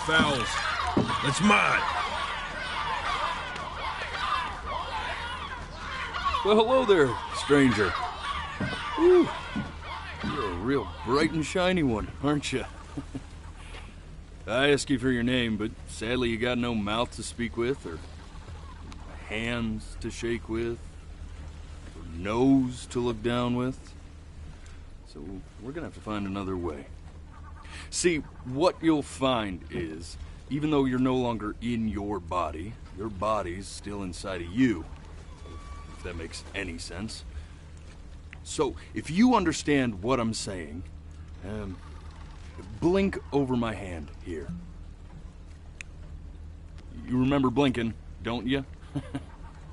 fouls. That's mine. Well, hello there, stranger. Ooh, you're a real bright and shiny one, aren't you? I asked you for your name, but sadly you got no mouth to speak with, or hands to shake with, or nose to look down with. So we're gonna have to find another way. See, what you'll find is, even though you're no longer in your body's still inside of you. If that makes any sense. So, if you understand what I'm saying, blink over my hand here. You remember blinking, don't you?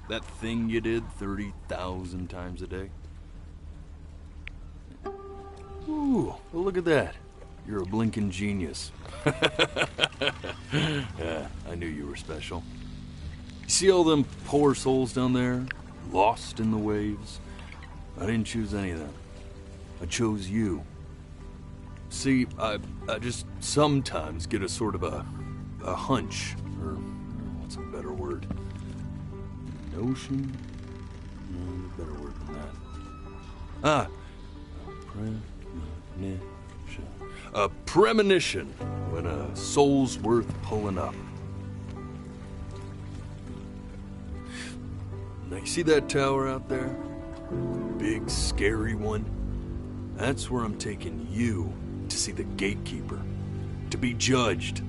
That thing you did 30,000 times a day. Ooh, well, look at that. You're a blinking genius. Yeah, I knew you were special. You see all them poor souls down there, lost in the waves? I didn't choose any of them. I chose you. See, I just sometimes get a sort of a hunch, or what's a better word? Notion? No, a better word than that. A premonition when a soul's worth pulling up. Now you see that tower out there? Big, scary one? That's where I'm taking you to see the gatekeeper, to be judged.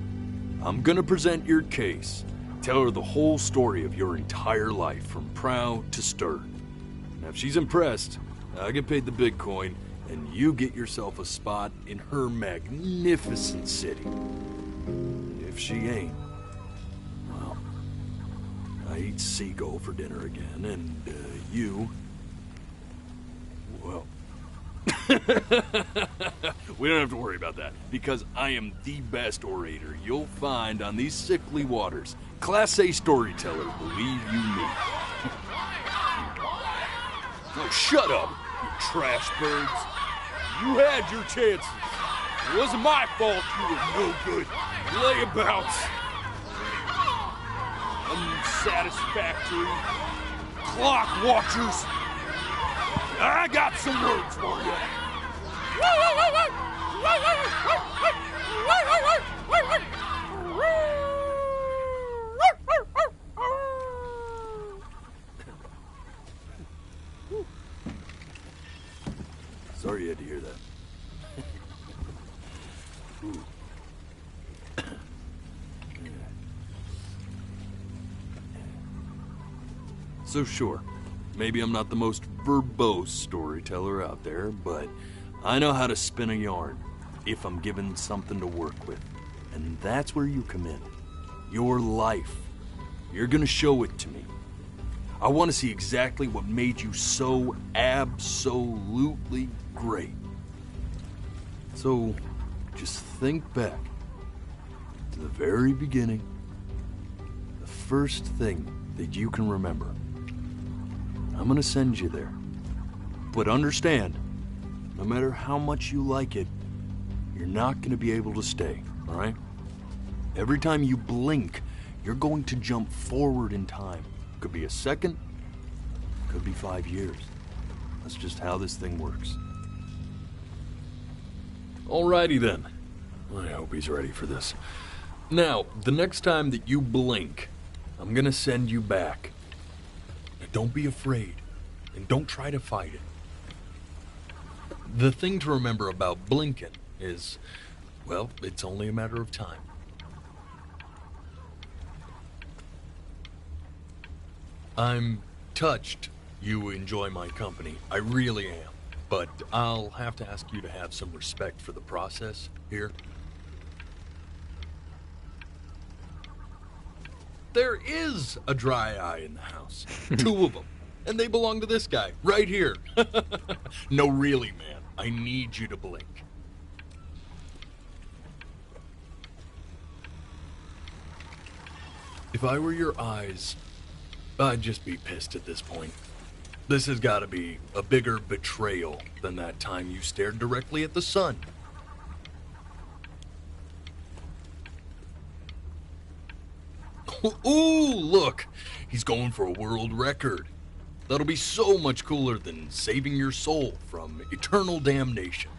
I'm gonna present your case, tell her the whole story of your entire life, from prow to stern. Now if she's impressed, I get paid the big coin, and you get yourself a spot in her magnificent city. If she ain't, well, I eat seagull for dinner again, and you, well, we don't have to worry about that, because I am the best orator you'll find on these sickly waters. Class A storyteller, believe you me. Oh, shut up, you trash birds. You had your chances. It wasn't my fault you were no good. Layabouts. Unsatisfactory. Clock watchers. I got some words for you. Sorry you had to hear that. So sure, maybe I'm not the most verbose storyteller out there, but I know how to spin a yarn if I'm given something to work with. And that's where you come in. Your life. You're gonna show it to me. I want to see exactly what made you so absolutely great. So, just think back to the very beginning, the first thing that you can remember. I'm gonna send you there. But understand, no matter how much you like it, you're not gonna be able to stay, all right? Every time you blink, you're going to jump forward in time. Could be a second, could be 5 years. That's just how this thing works. Alrighty then. I hope he's ready for this. Now, the next time that you blink, I'm gonna send you back. Now, don't be afraid, and don't try to fight it. The thing to remember about blinking is, well, it's only a matter of time. I'm touched you enjoy my company. I really am. But I'll have to ask you to have some respect for the process here. There is a dry eye in the house. 2 of them. And they belong to this guy, right here. No, really, man. I need you to blink. If I were your eyes, I'd just be pissed at this point. This has got to be a bigger betrayal than that time you stared directly at the sun. Ooh, look! He's going for a world record. That'll be so much cooler than saving your soul from eternal damnation.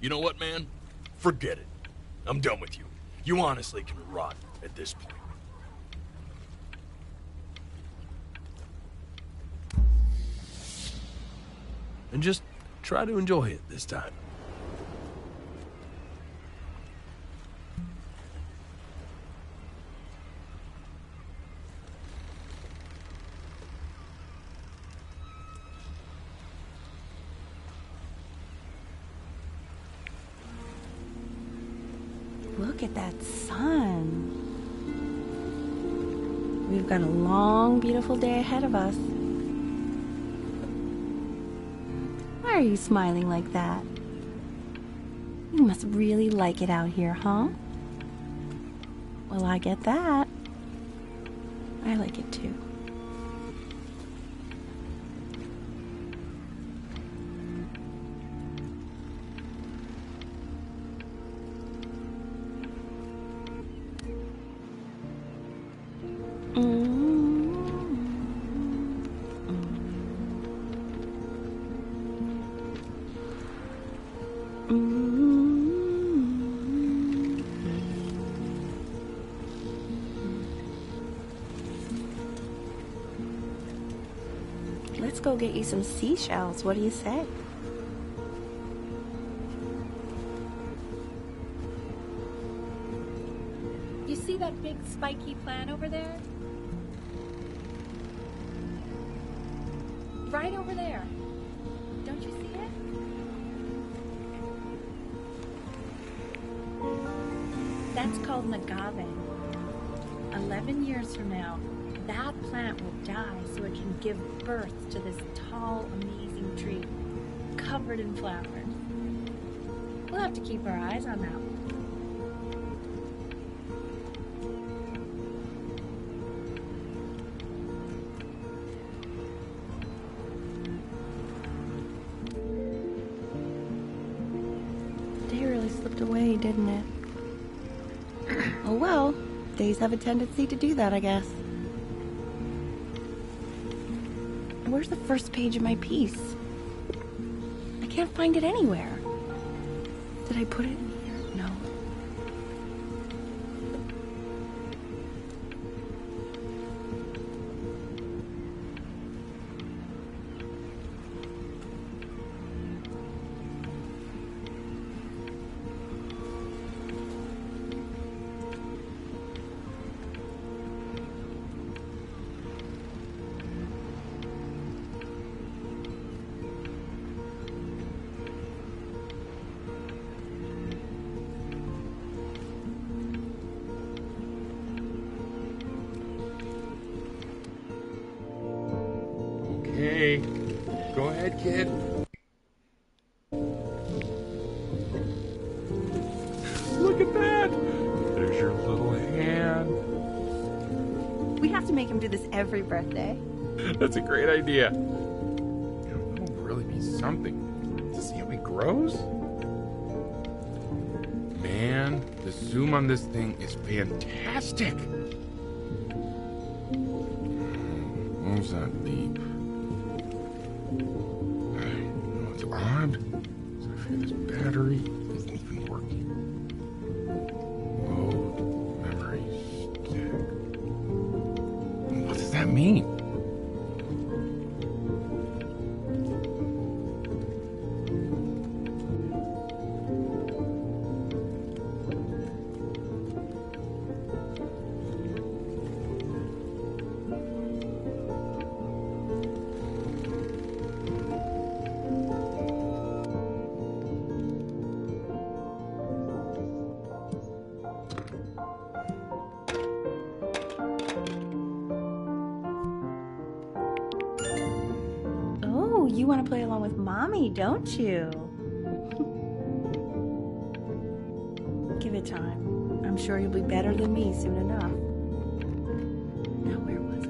You know what, man? Forget it. I'm done with you. You honestly can rot at this point. And just try to enjoy it this time. Look at that sun. We've got a long, beautiful day ahead of us. Why are you smiling like that? You must really like it out here, huh? Well, I get that. I like it too. Let's go get you some seashells. What do you say? You see that big spiky plant over there? Right over there. Don't you see it? That's called an agave. 11 years from now, that plant will die so it can give birth to this tall, amazing tree, covered in flowers. We'll have to keep our eyes on that one. The day really slipped away, didn't it? Oh well, days have a tendency to do that, I guess. Where's the first page of my piece? I can't find it anywhere. Did I put it in here? No. Hey, go ahead, kid. Look at that! There's your little hand. We have to make him do this every birthday. That's a great idea. It'll really be something to see how he grows. Man, the zoom on this thing is fantastic. What was that beep? It's odd. So I figure this battery isn't even working. Load memory stick. What does that mean? You want to play along with Mommy, don't you? Give it time. I'm sure you'll be better than me soon enough. Now, where was I?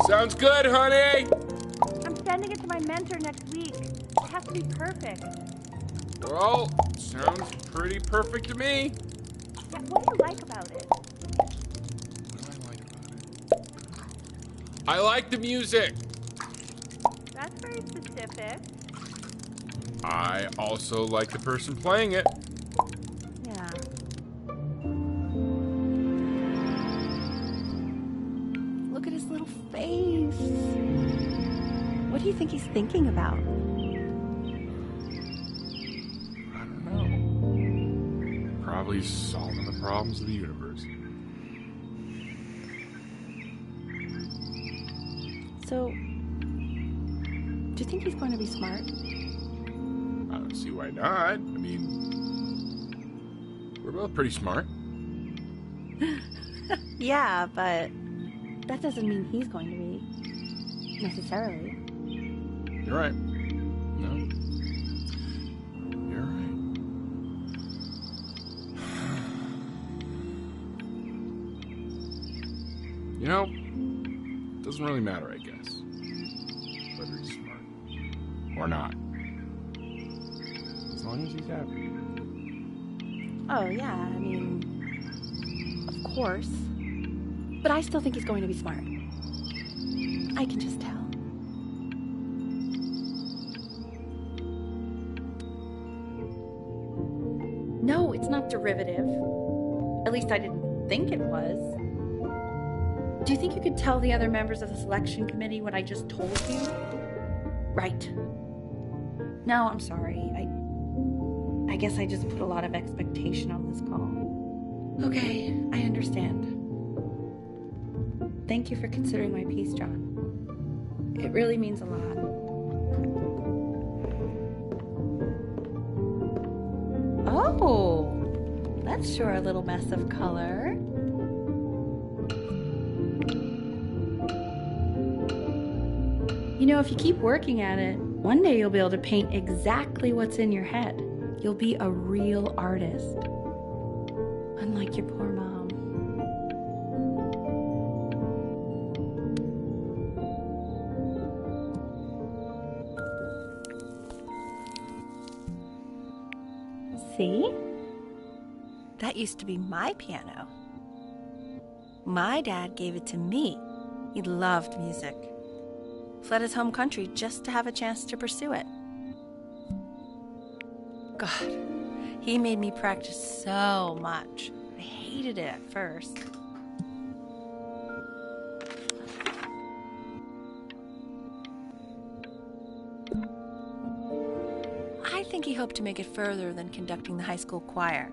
Sounds good, honey! I'm sending it to my mentor next week. It has to be perfect. Well, sounds pretty perfect to me. Yeah, what do you like about it? What do I like about it? I like the music. That's very specific. I also like the person playing it. Yeah. Look at his little face. What do you think he's thinking about? I don't know. Probably solving the problems of the universe. So, do you think he's going to be smart? I don't see why not. I mean, we're both pretty smart. Yeah, but that doesn't mean he's going to be. Necessarily. You're right. No. You're right. You know, it doesn't really matter, I guess, whether he's smart or not. As long as he's happy. Oh, yeah, I mean, of course. But I still think he's going to be smart. I can just tell. No, it's not derivative. At least I didn't think it was. Do you think you could tell the other members of the selection committee what I just told you? Right. No, I'm sorry. I guess I just put a lot of expectation on this call. Okay, I understand. Thank you for considering my piece, John. It really means a lot. Oh, that's sure a little mess of color. You know, if you keep working at it, one day you'll be able to paint exactly what's in your head. You'll be a real artist. Unlike your poor mom. See? That used to be my piano. My dad gave it to me. He loved music. Fled his home country just to have a chance to pursue it. God, he made me practice so much. I hated it at first. I think he hoped to make it further than conducting the high school choir.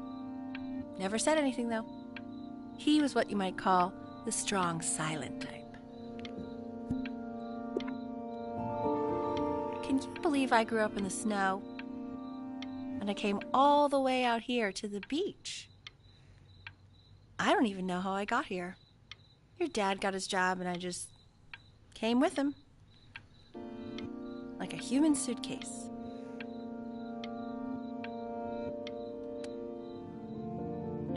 Never said anything, though. He was what you might call the strong, silent type. Can you believe I grew up in the snow? And I came all the way out here to the beach. I don't even know how I got here. Your dad got his job and I just came with him. Like a human suitcase.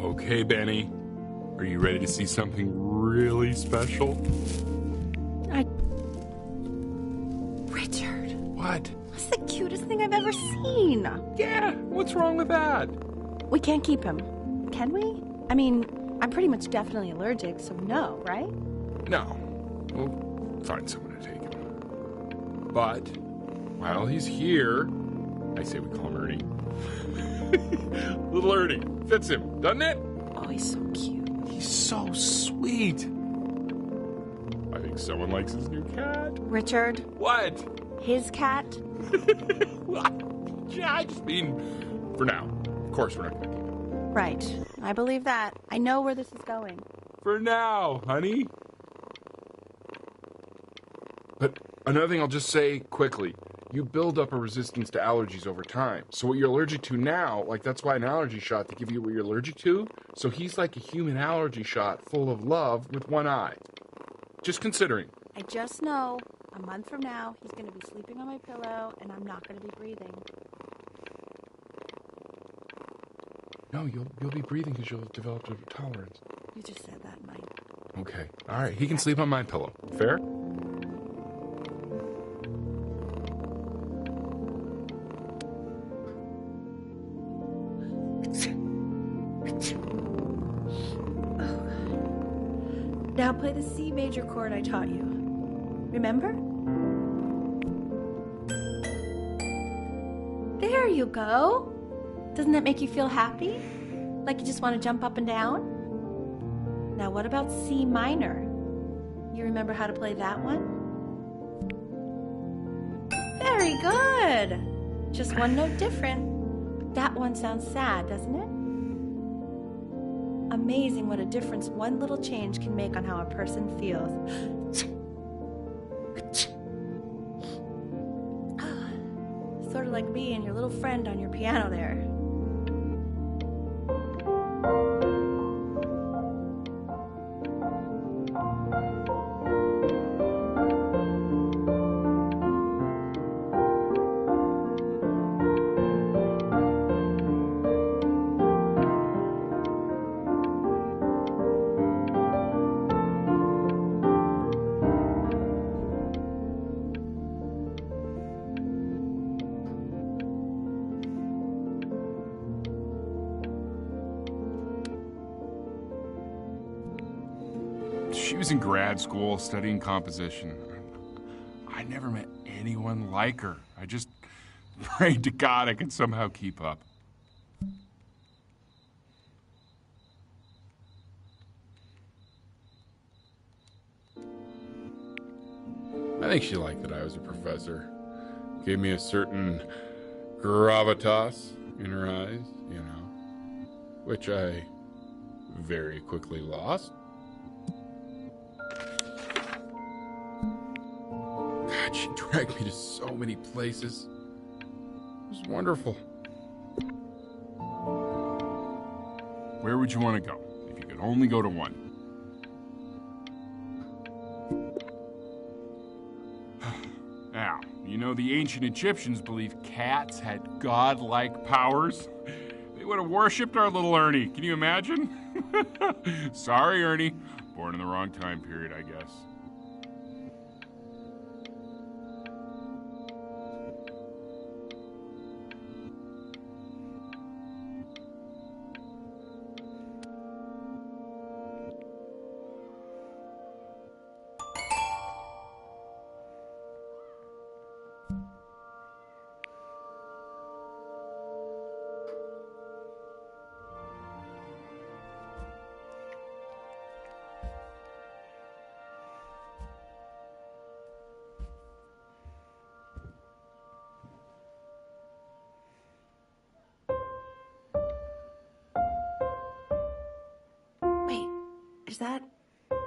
Okay, Benny. Are you ready to see something really special? Richard. What? That's the cutest thing I've ever seen. Yeah, what's wrong with that? We can't keep him, can we? I mean, I'm pretty much definitely allergic, so no, right? No. We'll find someone to take him. But, while he's here, I say we call him Ernie. Little Ernie. Fits him, doesn't it? Oh, he's so cute. He's so sweet. I think someone likes his new cat. Richard, What? his cat? Yeah, I just mean, for now. Of course, we're not going to keep him. Right. I believe that. I know where this is going. For now, honey. But another thing I'll just say quickly. You build up a resistance to allergies over time. So what you're allergic to now, like that's why an allergy shot to give you what you're allergic to. So he's like a human allergy shot full of love with one eye. Just considering. I just know a month from now he's going to be sleeping on my pillow and I'm not going to be breathing. No, you'll be breathing because you'll have developed a tolerance. You just said that, Mike. Okay. All right. He can sleep on my pillow. Fair? Now play the C major chord I taught you. Remember? There you go. Doesn't that make you feel happy? Like you just want to jump up and down? Now what about C minor? You remember how to play that one? Very good. Just one note different. But that one sounds sad, doesn't it? Amazing what a difference one little change can make on how a person feels. Sort of like me and your little friend on your piano there. She was in grad school studying composition. I never met anyone like her. I just prayed to God I could somehow keep up. I think she liked that I was a professor. Gave me a certain gravitas in her eyes, you know, which I very quickly lost. God, she dragged me to so many places. It was wonderful. Where would you want to go if you could only go to one? Now, you know the ancient Egyptians believed cats had godlike powers. They would have worshipped our little Ernie. Can you imagine? Sorry, Ernie. Born in the wrong time period, I guess.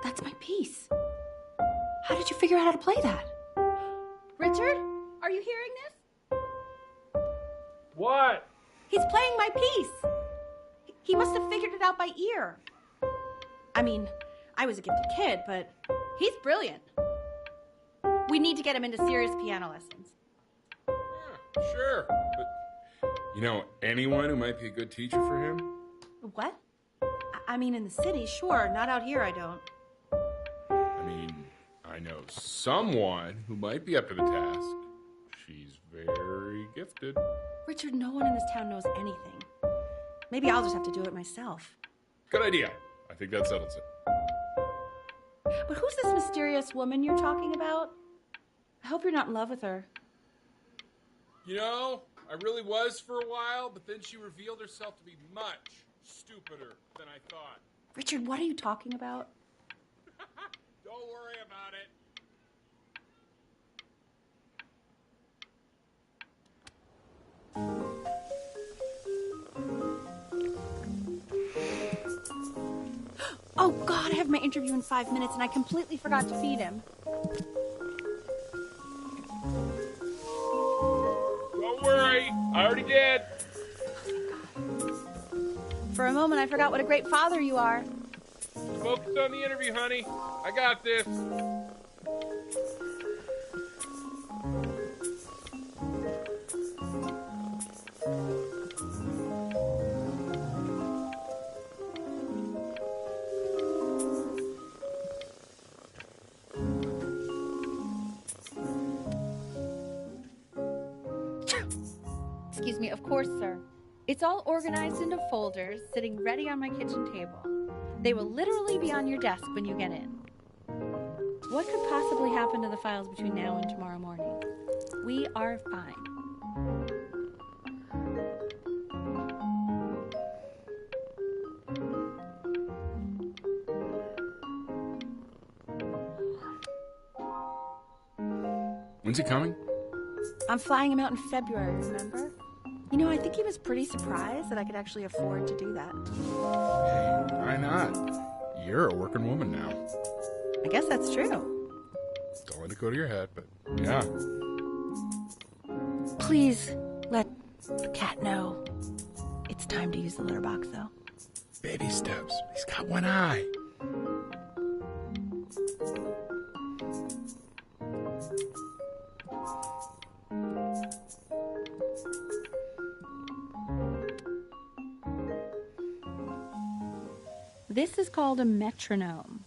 That's my piece. How did you figure out how to play that? Richard, are you hearing this? What? He's playing my piece. He must have figured it out by ear. I mean, I was a gifted kid, but he's brilliant. We need to get him into serious piano lessons. Yeah, sure. But, you know, anyone who might be a good teacher for him? What? I mean, in the city, sure. Not out here, I don't. I mean, I know someone who might be up to the task. She's very gifted. Richard, no one in this town knows anything. Maybe I'll just have to do it myself. Good idea. I think that settles it. But who's this mysterious woman you're talking about? I hope you're not in love with her. You know, I really was for a while, but then she revealed herself to be much stupider than I thought. Richard, what are you talking about? Don't worry about it. Oh, God, I have my interview in 5 minutes, and I completely forgot to feed him. Don't worry, I already did. For a moment, I forgot what a great father you are. Focus on the interview, honey. I got this. Excuse me, of course, sir. It's all organized into folders, sitting ready on my kitchen table. They will literally be on your desk when you get in. What could possibly happen to the files between now and tomorrow morning? We are fine. When's he coming? I'm flying him out in February, remember? You know, I think he was pretty surprised that I could actually afford to do that. Hey, why not? You're a working woman now. I guess that's true. Don't let it go to your head, but yeah. Please let the cat know. It's time to use the litter box, though. Baby steps. He's got one eye. This is called a metronome.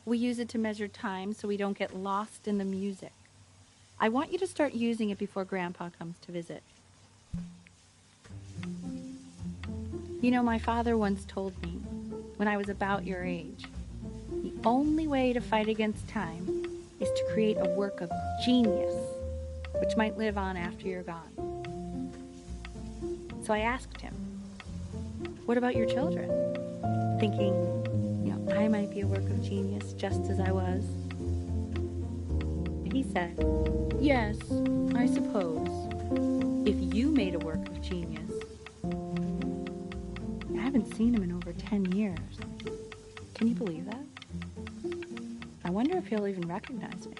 We use it to measure time so we don't get lost in the music. I want you to start using it before Grandpa comes to visit. You know, my father once told me, when I was about your age, the only way to fight against time is to create a work of genius, which might live on after you're gone. So I asked him, what about your children? Thinking, you know, I might be a work of genius just as I was. He said, yes, I suppose, if you made a work of genius. I haven't seen him in over 10 years. Can you believe that? I wonder if he'll even recognize me.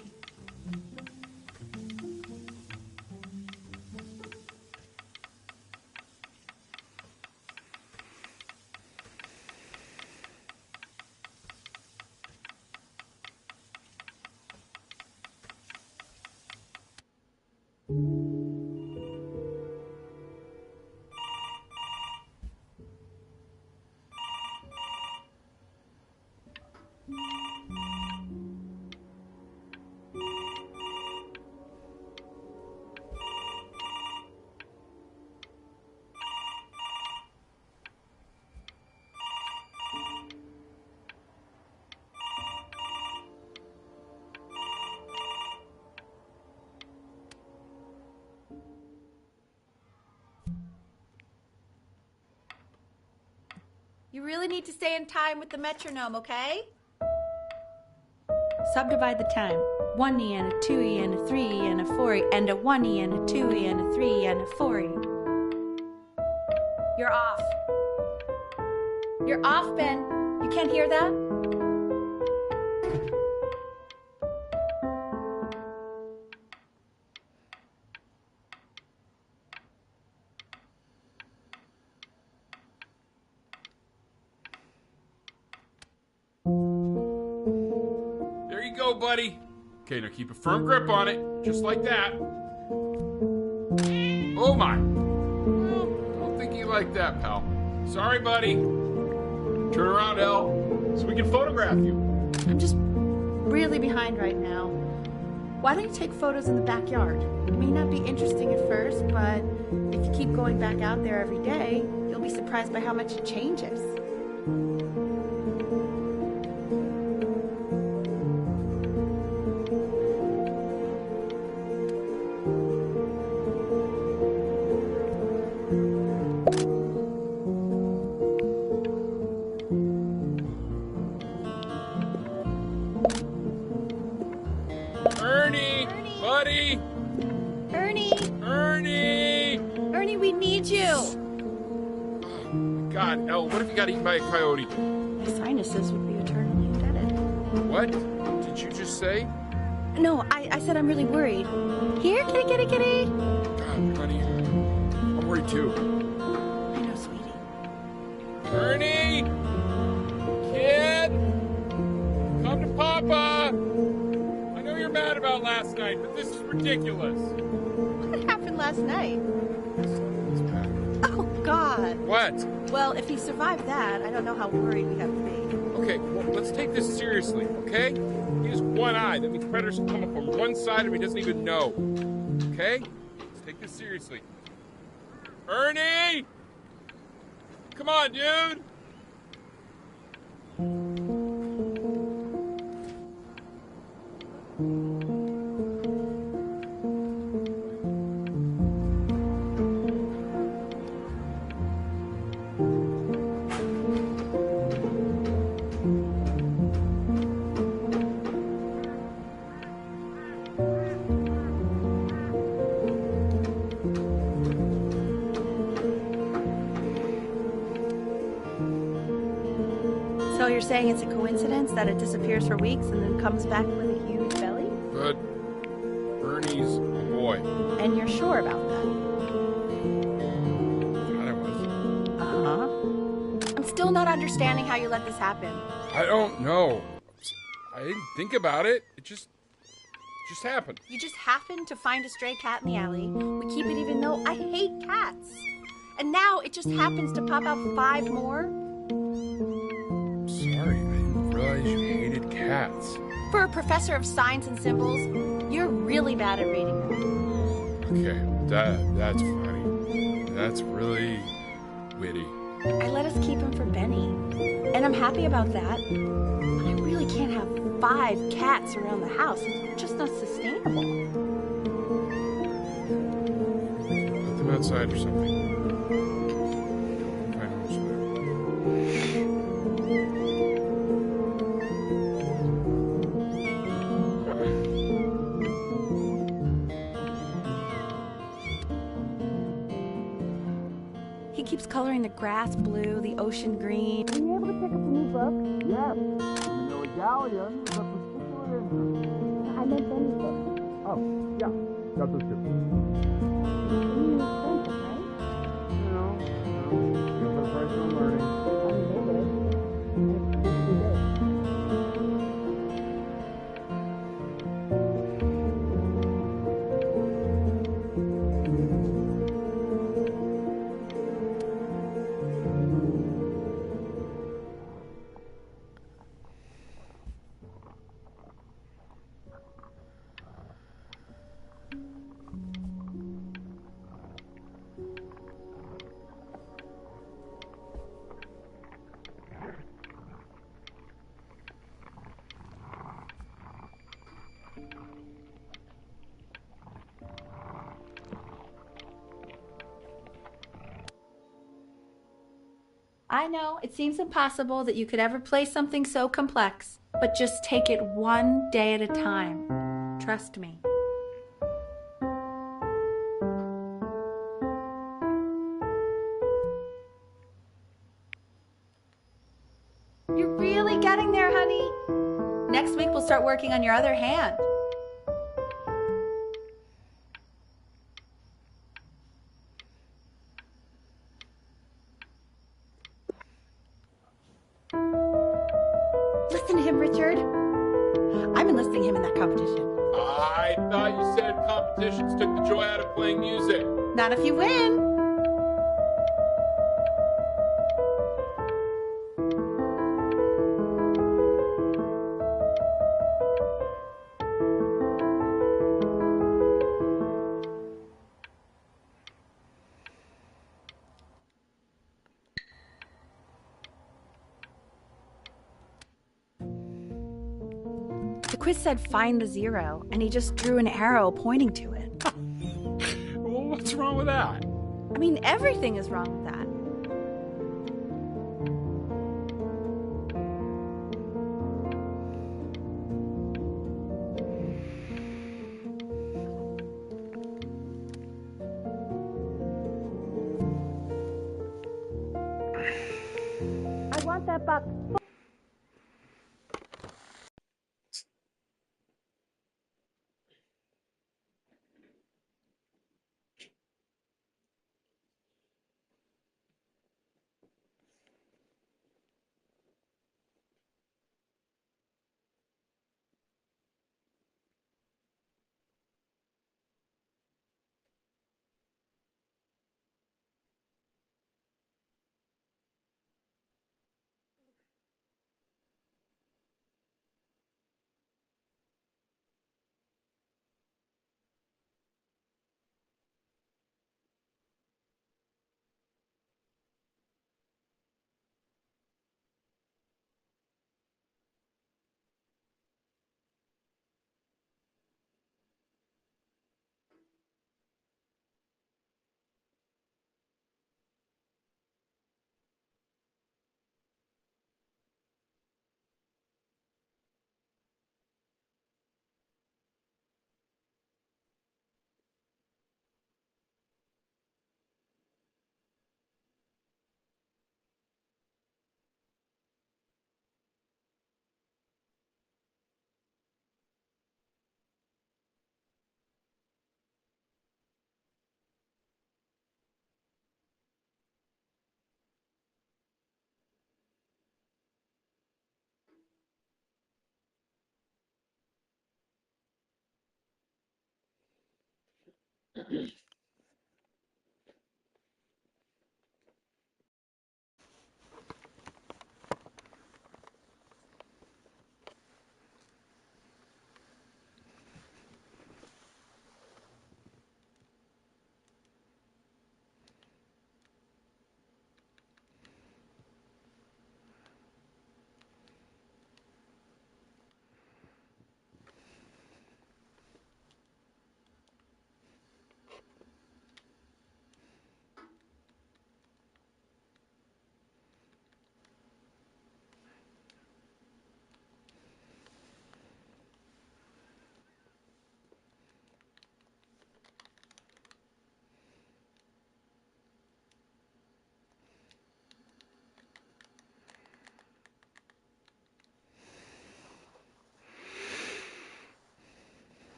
You really need to stay in time with the metronome, okay? Subdivide the time. 1E and a 2E and a 3E and a 4E and a 1E and a 2E and a 3E and a 4E. You're off. You're off, Ben. You can't hear that? There you go, buddy. Okay, now keep a firm grip on it, just like that. Oh my. Well, don't think you like that, pal. Sorry, buddy. Turn around, Elle, so we can photograph you. I'm just really behind right now. Why don't you take photos in the backyard? It may not be interesting at first, but if you keep going back out there every day, you'll be surprised by how much it changes. Ernie! Buddy! Ernie! Ernie! Ernie, we need you! Oh, my God, Elle, what if you got eaten by a coyote? My sinuses would be eternally indebted. What did you just say? No, I said I'm really worried. Here, kitty, kitty, kitty. God, honey, I'm worried too. I know, sweetie. Ernie! Kid! Come to Papa! I know you're mad about last night, but this is ridiculous. What happened last night? It's bad. Oh, God. What? Well, if he survived that, I don't know how worried we have to be. Okay, well, let's take this seriously, okay? He has one eye. That means predators can come up on one side of him he doesn't even know. Okay? Let's take this seriously. Ernie! Come on, dude! So you're saying it's a coincidence that it disappears for weeks and then comes back with a huge belly? But Ernie's a boy. And you're sure about that? Thought I was. Uh-huh. I'm still not understanding how you let this happen. I don't know. I didn't think about it. It just happened. You just happened to find a stray cat in the alley. We keep it even though I hate cats. And now it just happens to pop out 5 more? Sorry, I didn't realize you hated cats. For a professor of signs and symbols, you're really bad at reading them. Okay, that's funny. That's really witty. I let us keep him for Benny. And I'm happy about that. But I really can't have 5 cats around the house. It's just not sustainable. Put them outside or something. Find homes for them. He keeps coloring the grass blue, the ocean green. Are you able to pick up a new book? Yes. The medallion is of particular interest. I meant Benny's book. Oh, yeah. Got those two. You need expensive, right? Give the price on learning. I know, it seems impossible that you could ever play something so complex, but just take it one day at a time. Trust me. You're really getting there, honey. Next week we'll start working on your other hand. Listen to him, Richard. I'm enlisting him in that competition. I thought you said competitions took the joy out of playing music. Not if you win. The quiz said find the 0, and he just drew an arrow pointing to it. Well, what's wrong with that? I mean, everything is wrong with that. I want that box.